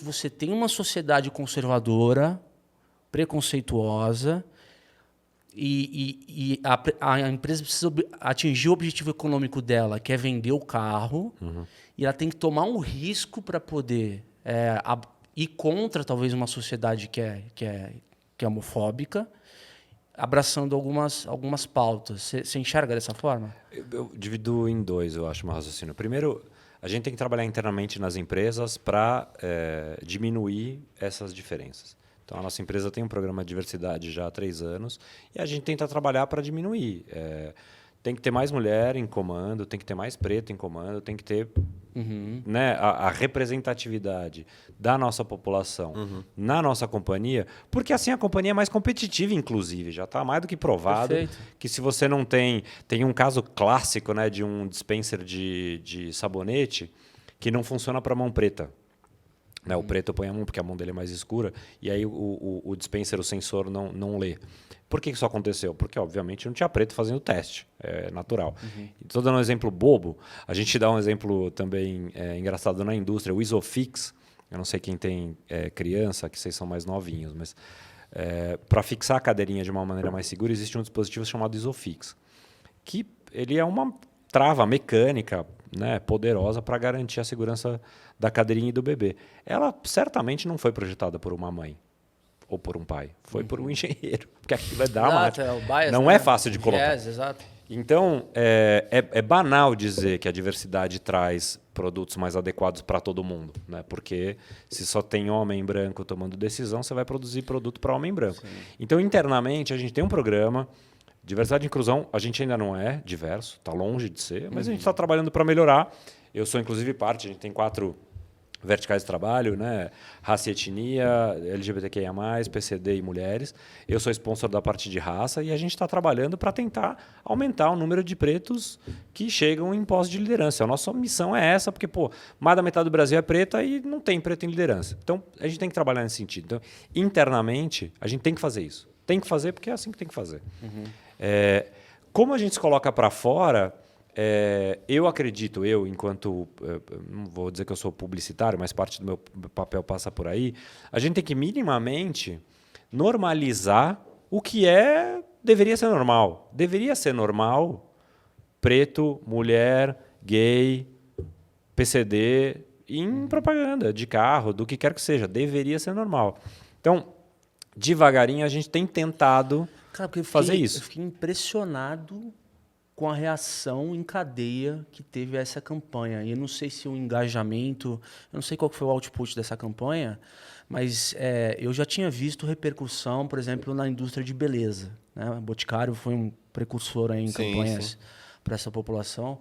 você tem uma sociedade conservadora, preconceituosa, e a empresa precisa atingir o objetivo econômico dela, que é vender o carro, e ela tem que tomar um risco para poder ir contra, talvez, uma sociedade que é homofóbica, abraçando algumas pautas. Você enxerga dessa forma? Eu divido em dois, eu acho, meu raciocínio. Primeiro, a gente tem que trabalhar internamente nas empresas para diminuir essas diferenças. Então, a nossa empresa tem um programa de diversidade já há 3 anos e a gente tenta trabalhar para diminuir. Tem que ter mais mulher em comando, tem que ter mais preto em comando, tem que ter né, a representatividade da nossa população na nossa companhia, porque assim a companhia é mais competitiva, inclusive. Já está mais do que provado. Perfeito. Que se você não tem... Tem um caso clássico, né, de um dispenser de sabonete que não funciona para mão preta. Né, o preto põe a mão porque a mão dele é mais escura e aí o dispenser, o sensor, não lê. Por que isso aconteceu? Porque, obviamente, não tinha preto fazendo o teste. É natural. Estou dando um exemplo bobo. A gente dá um exemplo também engraçado na indústria. O Isofix, eu não sei quem tem criança, que vocês são mais novinhos, mas para fixar a cadeirinha de uma maneira mais segura, existe um dispositivo chamado Isofix, que ele é uma trava mecânica, né, poderosa para garantir a segurança da cadeirinha e do bebê. Ela certamente não foi projetada por uma mãe ou por um pai, foi por um engenheiro, porque aquilo é dramático. Não é fácil de colocar. Exato. Então, é banal dizer que a diversidade traz produtos mais adequados para todo mundo, né? Porque se só tem homem branco tomando decisão, você vai produzir produto para homem branco. Sim. Então, internamente, a gente tem um programa. Diversidade e inclusão, a gente ainda não é diverso, está longe de ser, mas a gente está trabalhando para melhorar. Eu sou, inclusive, parte, a gente tem 4 verticais de trabalho, né? Raça e etnia, LGBTQIA+, PCD e mulheres. Eu sou sponsor da parte de raça e a gente está trabalhando para tentar aumentar o número de pretos que chegam em postos de liderança. A nossa missão é essa, porque mais da metade do Brasil é preta e não tem preto em liderança. Então, a gente tem que trabalhar nesse sentido. Então, internamente, a gente tem que fazer isso. Tem que fazer porque é assim que tem que fazer. Como a gente se coloca para fora, eu acredito, enquanto, não vou dizer que eu sou publicitário, mas parte do meu papel passa por aí, a gente tem que minimamente normalizar o que deveria ser normal. Deveria ser normal preto, mulher, gay, PCD, em propaganda de carro, do que quer que seja. Deveria ser normal. Então, devagarinho, a gente tem tentado... Cara, porque fazer isso. Eu fiquei impressionado com a reação em cadeia que teve essa campanha. E eu não sei se o engajamento... Eu não sei qual foi o output dessa campanha, mas eu já tinha visto repercussão, por exemplo, na indústria de beleza. Né? O Boticário foi um precursor aí em campanhas para essa população.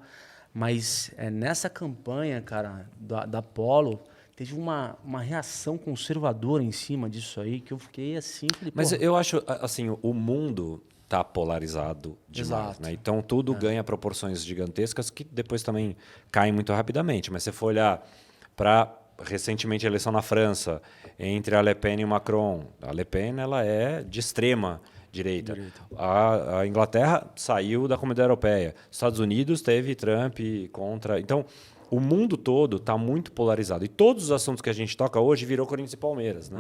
Mas nessa campanha, cara, da Polo... Teve uma reação conservadora em cima disso aí, que eu fiquei assim... Falei, mas eu acho, assim, o mundo está polarizado demais. Né? Então, tudo ganha proporções gigantescas que depois também caem muito rapidamente. Mas se você for olhar para, recentemente, a eleição na França, entre a Le Pen e o Macron, a Le Pen ela é de extrema direita. A Inglaterra saiu da Comunidade Europeia. Estados Unidos teve Trump contra... Então... O mundo todo está muito polarizado. E todos os assuntos que a gente toca hoje virou Corinthians e Palmeiras. Né?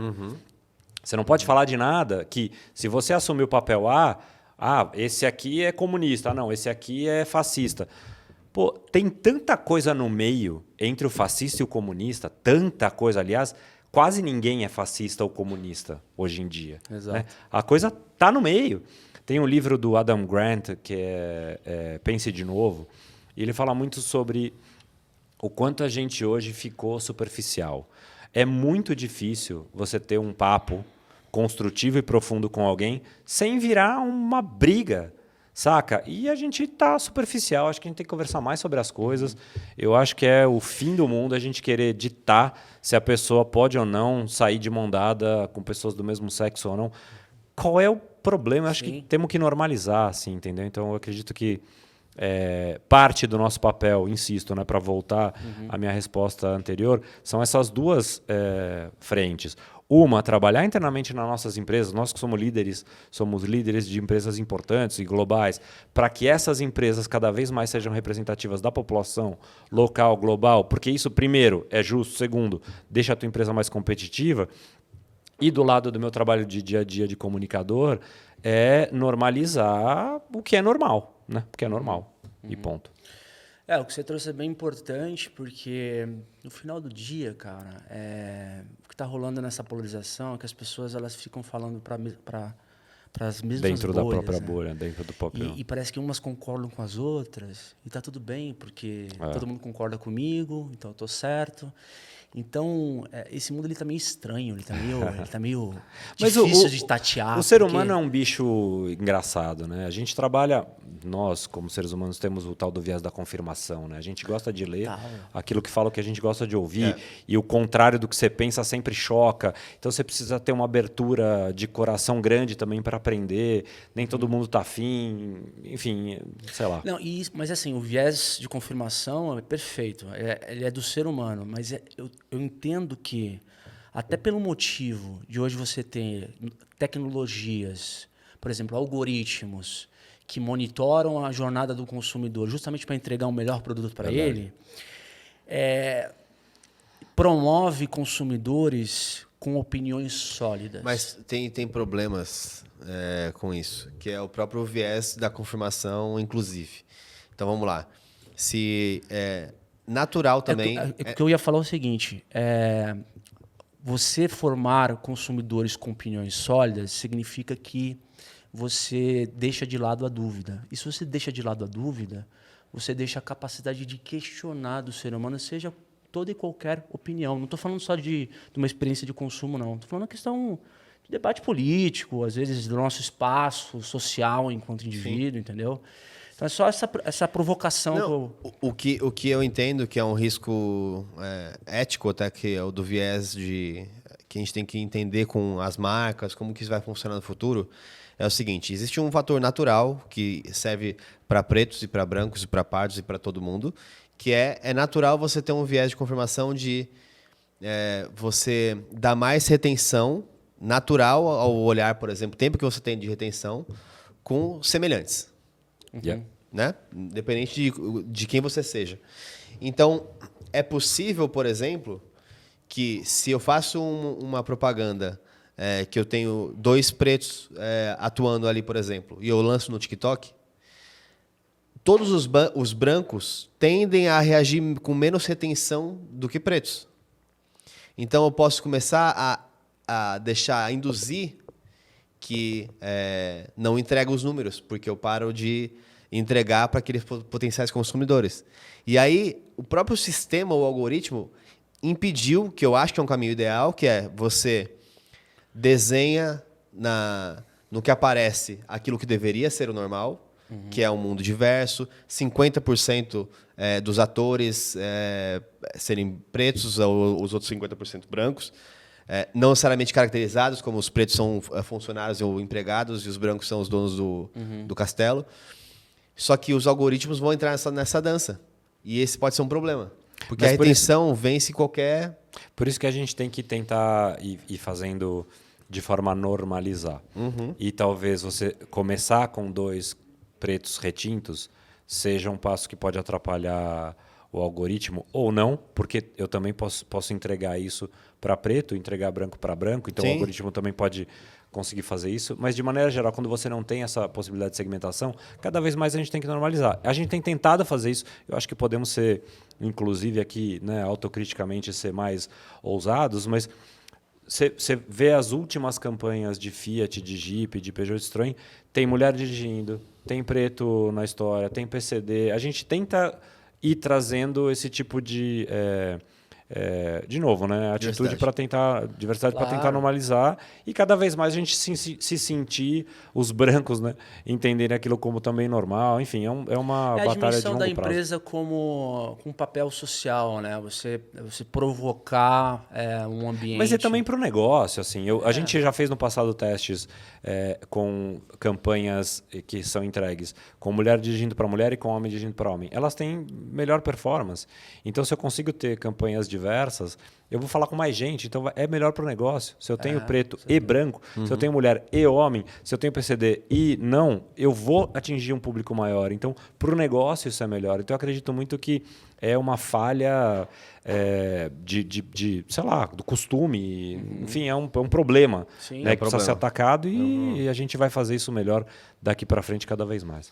Você não pode falar de nada que, se você assumir o papel esse aqui é comunista, não, esse aqui é fascista. Tem tanta coisa no meio entre o fascista e o comunista, tanta coisa, aliás, quase ninguém é fascista ou comunista hoje em dia. Exato. Né? A coisa está no meio. Tem um livro do Adam Grant, que é Pense de Novo, e ele fala muito sobre... o quanto a gente hoje ficou superficial. É muito difícil você ter um papo construtivo e profundo com alguém sem virar uma briga, saca? E a gente tá superficial, acho que a gente tem que conversar mais sobre as coisas. Eu acho que é o fim do mundo a gente querer ditar se a pessoa pode ou não sair de mão dada com pessoas do mesmo sexo ou não. Qual é o problema? Eu acho que temos que normalizar, assim, entendeu? Então, eu acredito que parte do nosso papel, insisto, né, para voltar à minha resposta anterior, são essas duas frentes. Uma, trabalhar internamente nas nossas empresas, nós que somos líderes de empresas importantes e globais, para que essas empresas cada vez mais sejam representativas da população local, global, porque isso, primeiro, é justo, segundo, deixa a tua empresa mais competitiva. E do lado do meu trabalho de dia a dia de comunicador, é normalizar o que é normal, né? O que é normal, e ponto. O que você trouxe é bem importante, porque no final do dia, cara, o que está rolando nessa polarização é que as pessoas elas ficam falando para as mesmas Dentro bolhas, da própria né? bolha, dentro do próprio... E parece que umas concordam com as outras, e tá tudo bem, porque todo mundo concorda comigo, então eu tô certo. Então, esse mundo ele tá meio estranho, ele tá meio Mas difícil de tatear. O ser humano é um bicho engraçado, né? A gente trabalha, nós como seres humanos temos o tal do viés da confirmação, né? A gente gosta de ler aquilo que fala o que a gente gosta de ouvir, e o contrário do que você pensa sempre choca. Então você precisa ter uma abertura de coração grande também para aprender. Nem todo mundo tá afim, enfim, sei lá. Não, mas assim, o viés de confirmação é perfeito, ele é do ser humano, mas eu entendo que, até pelo motivo de hoje você ter tecnologias, por exemplo, algoritmos, que monitoram a jornada do consumidor justamente para entregar um melhor produto para ele, promove consumidores com opiniões sólidas. Mas tem problemas com isso, que é o próprio viés da confirmação inclusive. Então vamos lá. Se natural também... O que eu ia falar é o seguinte, você formar consumidores com opiniões sólidas significa que você deixa de lado a dúvida. E se você deixa de lado a dúvida, você deixa a capacidade de questionar do ser humano, seja toda e qualquer opinião. Não estou falando só de uma experiência de consumo, não. Estou falando da questão de debate político, às vezes do nosso espaço social enquanto indivíduo, entendeu? Então é só essa provocação. Não, o que eu entendo que é um risco ético, até que é o do viés que a gente tem que entender com as marcas, como que isso vai funcionar no futuro, é o seguinte: existe um fator natural que serve para pretos e para brancos e para pardos e para todo mundo, que é natural você ter um viés de confirmação de você dar mais retenção natural ao olhar, por exemplo, o tempo que você tem de retenção com semelhantes. Né? Independente de quem você seja. Então, é possível, por exemplo, que se eu faço uma propaganda que eu tenho 2 pretos atuando ali, por exemplo, e eu lanço no TikTok, todos os brancos tendem a reagir com menos retenção do que pretos. Então, eu posso começar a induzir que não entrega os números, porque eu paro de entregar para aqueles potenciais consumidores. E aí, o próprio sistema, o algoritmo, impediu, que eu acho que é um caminho ideal, que é você desenha no que aparece aquilo que deveria ser o normal, que é um mundo diverso, 50% dos atores serem pretos, ou os outros 50% brancos, não necessariamente caracterizados, como os pretos são funcionários ou empregados e os brancos são os donos do castelo. Só que os algoritmos vão entrar nessa dança. E esse pode ser um problema. Porque a retenção vence qualquer... Por isso que a gente tem que tentar ir fazendo de forma a normalizar. E talvez você começar com 2 pretos retintos seja um passo que pode atrapalhar o algoritmo, ou não, porque eu também posso entregar isso para preto, entregar branco para branco, então o algoritmo também pode conseguir fazer isso, mas de maneira geral, quando você não tem essa possibilidade de segmentação, cada vez mais a gente tem que normalizar. A gente tem tentado fazer isso, eu acho que podemos ser, inclusive aqui, né, autocriticamente, ser mais ousados, mas você vê as últimas campanhas de Fiat, de Jeep, de Peugeot, de Citroën, tem mulher dirigindo, tem preto na história, tem PCD, a gente tenta ir trazendo esse tipo de de novo, né? Atitude para tentar diversidade para tentar Claro. normalizar e cada vez mais a gente se sentir os brancos, né? Entenderem aquilo como também normal. Enfim, é uma É a batalha de dimensão longo da prazo. empresa como um papel social, né? Você provocar um ambiente. Mas é também para o negócio, assim. A gente já fez no passado testes com campanhas que são entregues com mulher dirigindo para mulher e com homem dirigindo para homem. Elas têm melhor performance. Então, se eu consigo ter campanhas diversas, eu vou falar com mais gente. Então, é melhor para o negócio. Se eu tenho preto e branco, se eu tenho mulher e homem, se eu tenho PCD e não, eu vou atingir um público maior. Então, para o negócio, isso é melhor. Então, eu acredito muito que é uma falha sei lá, do costume. Enfim, é um problema, Sim. né, É um que precisa ser problema. atacado e a gente vai fazer isso melhor daqui para frente cada vez mais.